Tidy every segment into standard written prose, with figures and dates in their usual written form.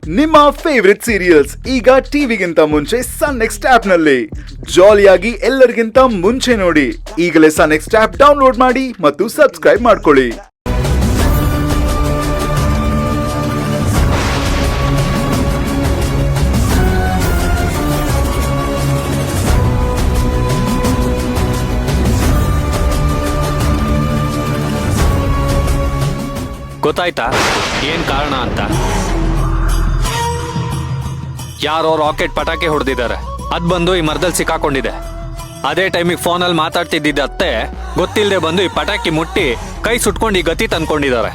ನಿಮ್ಮ favourite serials ಈಗ ಟಿವಿಗಿಂತ ಮುಂಚೆ ಸನ್ ನೆಕ್ಸ್ಟ್ ಆಪ್ ನಲ್ಲಿ ಜಾಲಿಯಾಗಿ ಎಲ್ಲರಿಗಿಂತ ಮುಂಚೆ ನೋಡಿ. ಈಗಲೇ ಸನ್ ನೆಕ್ಸ್ಟ್ ಆಪ್ ಡೌನ್ಲೋಡ್ ಮಾಡಿ ಮತ್ತು ಸಬ್ಸ್ಕ್ರೈಬ್ ಮಾಡ್ಕೊಳ್ಳಿ. ಗೊತ್ತಾಯ್ತಾ ಏನ್ ಕಾರಣ ಅಂತ? ಯಾರೋ ರಾಕೆಟ್ ಪಟಾಕಿ ಹೊಡೆದಿದ್ದಾರೆ, ಅದ್ ಬಂದು ಈ ಮರದಲ್ಲಿ ಸಿಕ್ಕಾಕೊಂಡಿದೆ. ಅದೇ ಟೈಮಿಗೆ ಫೋನಲ್ಲಿ ಮಾತಾಡ್ತಿದ್ದಿದ್ದ ಅತ್ತೆ ಗೊತ್ತಿಲ್ಲದೆ ಬಂದು ಈ ಪಟಾಕಿ ಮುಟ್ಟಿ ಕೈ ಸುಟ್ಕೊಂಡು ಈ ಗತಿ ತಂದ್ಕೊಂಡಿದ್ದಾರೆ.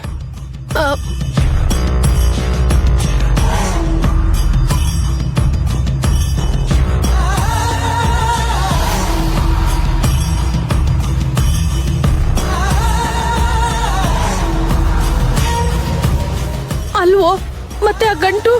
ಅಲ್ವೋ ಮತ್ತೆ ಆ ಗಂಟು?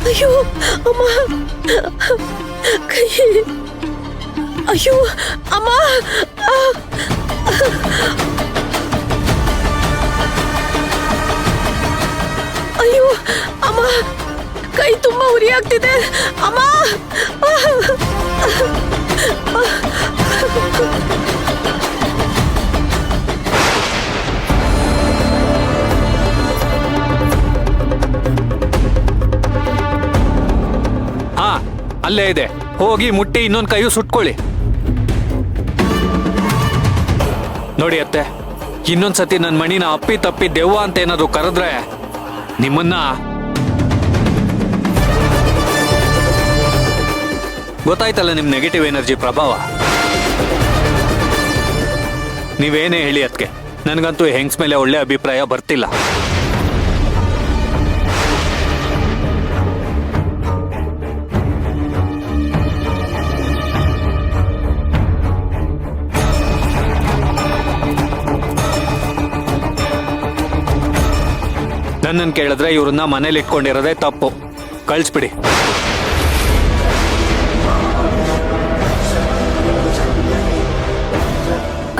ಅಯ್ಯೋ ಅಮ್ಮ, ಕೈ, ಅಯ್ಯೋ ಅಮ್ಮ, ಅಯ್ಯೋ ಅಮ್ಮ, ಕೈ ತುಂಬಾ ಉರಿ ಆಗ್ತಿದೆ ಅಮ್ಮ. ಹಾ, ಅಲ್ಲೇ ಇದೆ, ಹೋಗಿ ಮುಟ್ಟಿ ಇನ್ನೊಂದು ಕೈಯು ಸುಟ್ಕೊಳ್ಳಿ. ನೋಡಿ ಅತ್ತೆ, ಇನ್ನೊಂದ್ಸತಿ ನನ್ನ ಮಣಿನ ಅಪ್ಪಿ ತಪ್ಪಿ ದೆವ್ವ ಅಂತ ಏನಾದ್ರು ಕರೆದ್ರೆ ನಿಮ್ಮನ್ನ ಗೊತ್ತಾಯ್ತಲ್ಲ ನಿಮ್ ನೆಗೆಟಿವ್ ಎನರ್ಜಿ ಪ್ರಭಾವ. ನೀವೇನೇ ಹೇಳಿ ಅದಕ್ಕೆ ನನಗಂತೂ ಹೆಂಗ್ಸ್ ಮೇಲೆ ಒಳ್ಳೆ ಅಭಿಪ್ರಾಯ ಬರ್ತಿಲ್ಲ. ನನ್ನನ್ನು ಕೇಳಿದ್ರೆ ಇವ್ರನ್ನ ಮನೇಲಿ ಇಟ್ಕೊಂಡಿರೋದೇ ತಪ್ಪು. ಕಳಿಸ್ಬಿಡಿ.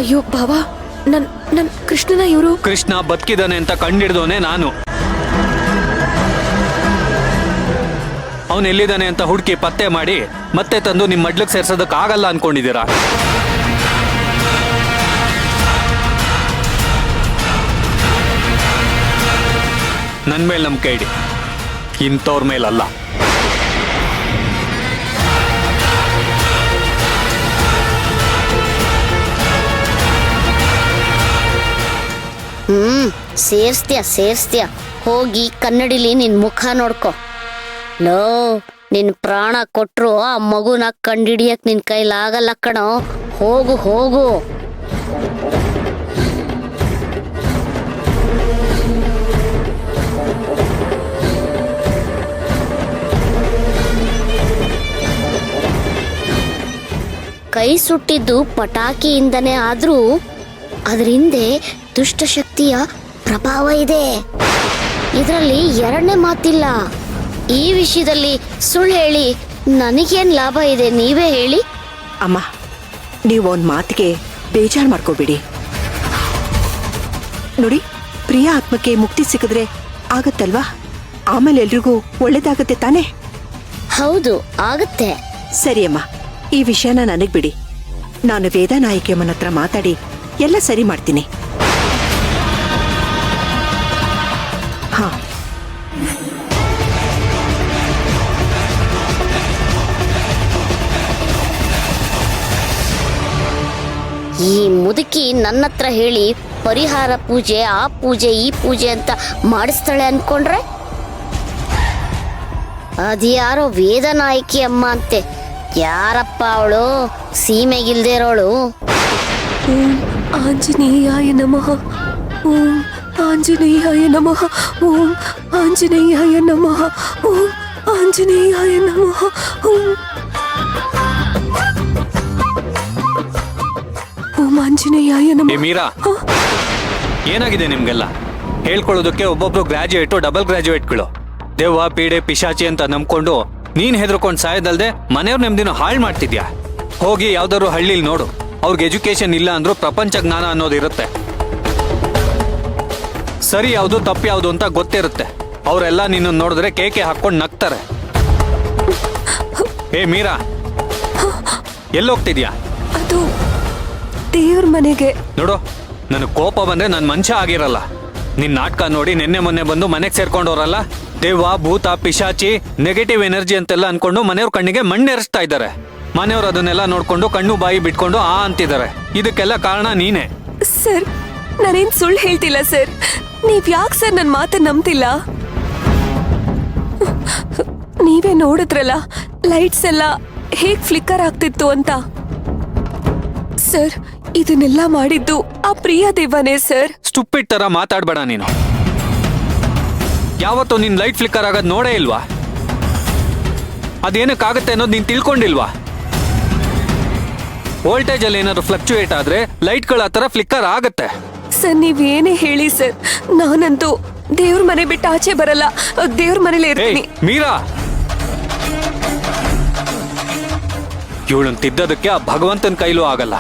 ಅಯ್ಯೋ ಬಾವಾ, ನನ್ ಕೃಷ್ಣನ ಇವರು. ಕೃಷ್ಣ ಬದುಕಿದಾನೆ ಅಂತ ಕಂಡಿಡ್ದೋನೆ ನಾನು. ಅವನು ಎಲ್ಲಿದ್ದಾನೆ ಅಂತ ಹುಡುಕಿ ಪತ್ತೆ ಮಾಡಿ ಮತ್ತೆ ತಂದು ನಿಮ್ಮ ಮಡ್ಲಿಗೆ ಸೇರ್ಸೋದಕ್ಕಾಗಲ್ಲ ಅನ್ಕೊಂಡಿದ್ದೀರಾ? ನನ್ನ ಮೇಲೆ ನಂಬಿಕೆ ಇಡಿ, ಇಂಥವ್ರ ಮೇಲಲ್ಲ. ಸೇರ್ಸ್ತೀಯ ಹೋಗಿ ಕನ್ನಡಿಲಿ ನಿನ್ ಮುಖ ನೋಡ್ಕೊ. ಲೋ, ನಿನ್ ಪ್ರಾಣ ಕೊಟ್ರು ಆ ಮಗುನ ಕಂಡಿಡಿಯಕ್ ನಿನ್ ಕೈಲಾಗಲ್ಲ ಕಣೋ. ಹೋಗು ಹೋಗು. ಕೈ ಸುಟ್ಟಿದ್ದು ಪಟಾಕಿಯಿಂದನೇ ಆದ್ರೂ ಅದ್ರ ಹಿಂದೆ ದುಷ್ಟಶಕ್ತಿಯ ಪ್ರಭಾವ ಇದೆ. ಇದರಲ್ಲಿ ಎರಡನೇ ಮಾತಿಲ್ಲ. ಈ ವಿಷಯದಲ್ಲಿ ಸುಳ್ಳು ಹೇಳಿ ನನಗೇನ್ ಲಾಭ ಇದೆ, ನೀವೇ ಹೇಳಿ. ಅಮ್ಮ, ನೀವು ಒಂದ್ ಮಾತಿಗೆ ಬೇಜಾರು ಮಾಡ್ಕೋಬೇಡಿ. ನೋಡಿ, ಪ್ರಿಯ ಆತ್ಮಕ್ಕೆ ಮುಕ್ತಿ ಸಿಕ್ಕಿದ್ರೆ ಆಗತ್ತಲ್ವಾ? ಆಮೇಲೆ ಎಲ್ರಿಗೂ ಒಳ್ಳೇದಾಗತ್ತೆ ತಾನೇ? ಹೌದು, ಆಗತ್ತೆ. ಸರಿ ಅಮ್ಮ, ಈ ವಿಷಯನ ನನಗ್ ಬಿಡಿ. ನಾನು ವೇದ ನಾಯಕಿಯಮ್ಮನ ಹತ್ರ ಮಾತಾಡಿ ಎಲ್ಲ ಸರಿ ಮಾಡ್ತೀನಿ. ಹಾ, ಈ ಮುದುಕಿ ನನ್ನ ಹತ್ರ ಹೇಳಿ ಪರಿಹಾರ ಪೂಜೆ, ಆ ಪೂಜೆ, ಈ ಪೂಜೆ ಅಂತ ಮಾಡಿಸ್ತಾಳೆ ಅನ್ಕೊಂಡ್ರೆ ಅದ್ಯಾರೋ ವೇದ ನಾಯಕಿ ಅಮ್ಮ ಅಂತೆ. ಯಾರಪ್ಪ ಅವಳು? ಸೀಮೆಗಿಲ್ದೇ ಇರೋಳು. ಓಂ ಆಂಜನೇಯಾಯ ನಮಃ, ಓಂ ಆಂಜನೇಯಾಯ ನಮಃ, ಓಂ ಆಂಜನೇಯಾಯ ನಮಃ, ಓಂ ಆಂಜನೇಯಾಯ ನಮಃ, ಓಂ ಆಂಜನೇಯಾಯ ನಮಃ. ಮೀರಾ, ಏನಾಗಿದೆ ನಿಮ್ಗೆಲ್ಲ? ಹೇಳ್ಕೊಳ್ಳೋದಕ್ಕೆ ಒಬ್ಬೊಬ್ರು ಗ್ರಾಜುಯೇಟು, ಡಬಲ್ ಗ್ರಾಜುಯೇಟ್ಗಳು. ದೆವ್ವ ಪೀಡೆ ಪಿಶಾಚಿ ಅಂತ ನಂಬ್ಕೊಂಡು ನೀನ್ ಹೆದರ್ಕೊಂಡು ಸಾಯೋದಲ್ದೆ ಮನೆಯವ್ರ ನೆಮ್ಮದಿನ ಹಾಳು ಮಾಡ್ತಿದ್ಯಾ. ಹೋಗಿ ಯಾವ್ದಾದ್ರು ಹಳ್ಳಿಲ್ ನೋಡು, ಅವ್ರಿಗೆ ಎಜುಕೇಶನ್ ಇಲ್ಲ ಅಂದ್ರೂ ಪ್ರಪಂಚ ಜ್ಞಾನ ಅನ್ನೋದಿರುತ್ತೆ. ಸರಿ ಯಾವುದು ತಪ್ಪು ಯಾವುದು ಅಂತ ಗೊತ್ತಿರುತ್ತೆ. ಅವರೆಲ್ಲ ನಿನ್ನ ನೋಡಿದ್ರೆ ಕೇಕೆ ಹಾಕೊಂಡು ನಗ್ತಾರೆ. ಏ ಮೀರಾ, ಎಲ್ಲೋಗ್ತಿದ್ಯಾ? ಅದು ದೇವ್ರ ಮನೆಗೆ. ನೋಡು, ನನಗೆ ಕೋಪ ಬಂದ್ರೆ ನಾನು ಮನುಷ್ಯ ಆಗಿರಲ್ಲ. ನಿನ್ ನಾಟಕ ನೋಡಿ ನಿನ್ನೆ ಮೊನ್ನೆ ಬಂದು ಮನೆಗೆ ಸೇರ್ಕೊಂಡವ್ರಲ್ಲ, ದೆವ್ವ ಭೂತ ಪಿಶಾಚಿ ನೆಗೆಟಿವ್ ಎನರ್ಜಿ ಅಂತೆಲ್ಲ ಅನ್ಕೊಂಡು ಮನೆಯವ್ರ ಕಣ್ಣಿಗೆ ಮಣ್ಣೆರೆಸ್ತಾ ಇದ್ದಾರೆ. ಮನೆಯವ್ರು ಅದನ್ನೆಲ್ಲ ನೋಡ್ಕೊಂಡು ಕಣ್ಣು ಬಾಯಿ ಬಿಟ್ಕೊಂಡು ಆ ಅಂತಿದ್ದಾರೆ. ಇದಕ್ಕೆಲ್ಲ ಕಾರಣ ನೀನೇ. ಸರ್, ನಾನೇನ್ ಸುಳ್ಳು ಹೇಳ್ತಿಲ್ಲ ಸರ್. ನೀವ್ ಯಾಕೆ ಸರ್ ನನ್ನ ಮಾತನ್ನ ನಂಬ್ತಿಲ್ಲ? ನೀವೇ ನೋಡಿದ್ರಲ್ಲ ಲೈಟ್ಸ್ ಎಲ್ಲ ಹೇಗ್ ಫ್ಲಿಕ್ಕರ್ ಆಗ್ತಿತ್ತು ಅಂತ. ಸರ್, ಇದನ್ನೆಲ್ಲ ಮಾಡಿದ್ದು ಆ ಪ್ರಿಯ ದೇವನೇ ಸರ್. ಸ್ಟುಪಿಡ್ ತರ ಮಾತಾಡ್ಬೇಡ ನೀನು. ಯಾವತ್ತೂ ನಿನ್ ಲೈಟ್ ಫ್ಲಿಕ್ಕರ್ ಆಗೋದ್ ನೋಡೇ ಇಲ್ವಾ? ಅದೇನಕ್ಕಾಗತ್ತೆ ಅನ್ನೋದು ನೀನ್ ತಿಳ್ಕೊಂಡಿಲ್ವಾ? ವೋಲ್ಟೇಜ್ ಅಲ್ಲಿ ಏನಾದ್ರು ಫ್ಲಕ್ಚುಯೇಟ್ ಆದ್ರೆ ಲೈಟ್ಗಳ ಆ ತರ ಫ್ಲಿಕ್ಕರ್ ಆಗತ್ತೆ. ಸರ್, ನೀವೇನೇ ಹೇಳಿ ಸರ್, ನಾನಂತೂ ದೇವ್ರ ಮನೆ ಬಿಟ್ಟು ಆಚೆ ಬರಲ್ಲ. ದೇವ್ರ ಮನೇಲಿ ಇರ್ತೀನಿ. ಮೀರಾ, ಇವಳನ್ ತಿದ್ದದಕ್ಕೆ ಆ ಭಗವಂತನ ಕೈಲೂ ಆಗಲ್ಲ.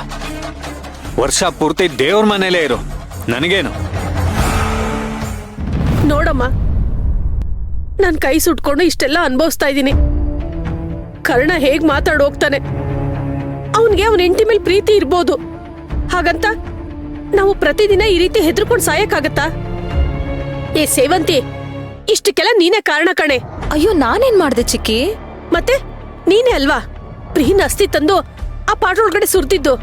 ವರ್ಷ ಪೂರ್ತಿ ದೇವ್ರ ಮನೇಲೇ ಇರು, ನನಗೇನು. ನೋಡಮ್ಮ, ನಾನ್ ಕೈ ಸುಟ್ಕೊಂಡು ಇಷ್ಟೆಲ್ಲ ಅನುಭವಿಸ್ತಾ ಇದ್ದೀನಿ. ಕರ್ಣ ಹೇಗ್ ಮಾತಾಡೋಗ್ತಾನೆ. ಅವನ್ಗೆ ಅವನ ಹೆಂಡತಿ ಮೇಲೆ ಪ್ರೀತಿ ಇರ್ಬೋದು, ಹಾಗಂತ ನಾವು ಪ್ರತಿದಿನ ಈ ರೀತಿ ಹೆದರ್ಕೊಂಡು ಸಾಯಕ್ಕಾಗತ್ತಾ? ಏ ಸೇವಂತಿ, ಇಷ್ಟಕ್ಕೆಲ್ಲ ನೀನೇ ಕಾರಣ ಕಣೆ. ಅಯ್ಯೋ, ನಾನೇನ್ ಮಾಡ್ದೆ ಚಿಕ್ಕಿ? ಮತ್ತೆ ನೀನೇ ಅಲ್ವಾ ಪ್ರೀನ್ ಅಸ್ಥಿ ತಂದು ಆ ಪಾಠ ಒಳಗಡೆ ಸುರ್ದಿದ್ದು?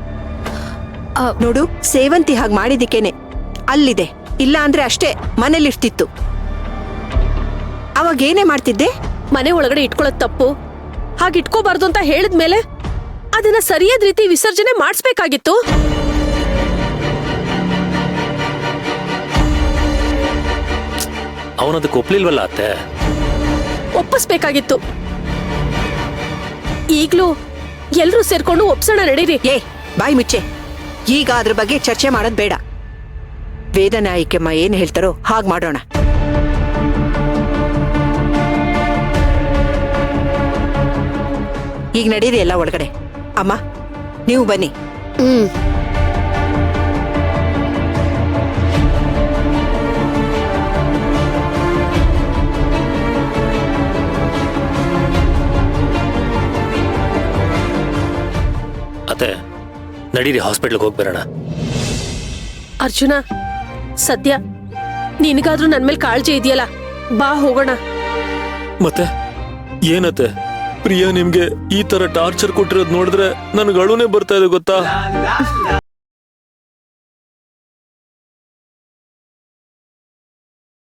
ನೋಡು, ಸೇವಂತಿ ಹಾಗೆ ಮಾಡಿದಿಕ್ಕೇನೆ ಅಲ್ಲಿದೆ. ಇಲ್ಲ ಅಂದ್ರೆ ಅಷ್ಟೇ ಮನೇಲಿರ್ತಿತ್ತು. ಅವಾಗ ಏನೇ ಮಾಡ್ತಿದ್ದೆ? ಮನೆ ಒಳಗಡೆ ಇಟ್ಕೊಳ್ಳೋದ್ ತಪ್ಪು, ಹಾಗೆ ಇಟ್ಕೋಬಾರ್ದು ಅಂತ ಹೇಳಿದ್ಮೇಲೆ ಅದನ್ನ ಸರಿಯಾದ ರೀತಿ ವಿಸರ್ಜನೆ ಮಾಡಿಸ್ಬೇಕಾಗಿತ್ತು. ಅವನದಕ್ಕೆ ಒಪ್ಲಿಲ್ವಲ್ಲ ಅತ್ತೆ. ಒಪ್ಪಿಸ್ಬೇಕಾಗಿತ್ತು. ಈಗ್ಲೂ ಎಲ್ರೂ ಸೇರ್ಕೊಂಡು ಒಪ್ಸೋಣ, ನಡೀರಿ. ಏ, ಬಾಯಿ ಮುಚ್ಚೆ. ಈಗ ಅದ್ರ ಬಗ್ಗೆ ಚರ್ಚೆ ಮಾಡೋದ್ ಬೇಡ. ವೇದನಾಯಿಕಮ್ಮ ಏನ್ ಹೇಳ್ತಾರೋ ಹಾಗ್ ಮಾಡೋಣ. ಈಗ ನಡೀರಿ ಎಲ್ಲ ಒಳಗಡೆ. ಅಮ್ಮ, ನೀವು ಬನ್ನಿ. ಅತ್ತೆ, ನಡೀರಿ ಹಾಸ್ಪಿಟ್ಲ್ಗೆ ಹೋಗಿ ಬರೋಣ. ಅರ್ಜುನ, ಸದ್ಯ ನಿನಗಾದ್ರೂ ನನ್ ಮೇಲೆ ಕಾಳಜಿ ಇದೆಯಲ್ಲ, ಬಾ ಹೋಗೋಣ. ಮತ್ತೆ ಏನತ್ತೆ, ಪ್ರಿಯಾ ನಿಮ್ಗೆ ಈ ತರ ಟಾರ್ಚರ್ ಕೊಟ್ಟಿರೋದ್ ನೋಡಿದ್ರೆ ನನ್ಗೆ ಅಳುನೇ ಬರ್ತಾ ಇದೆ ಗೊತ್ತಾ?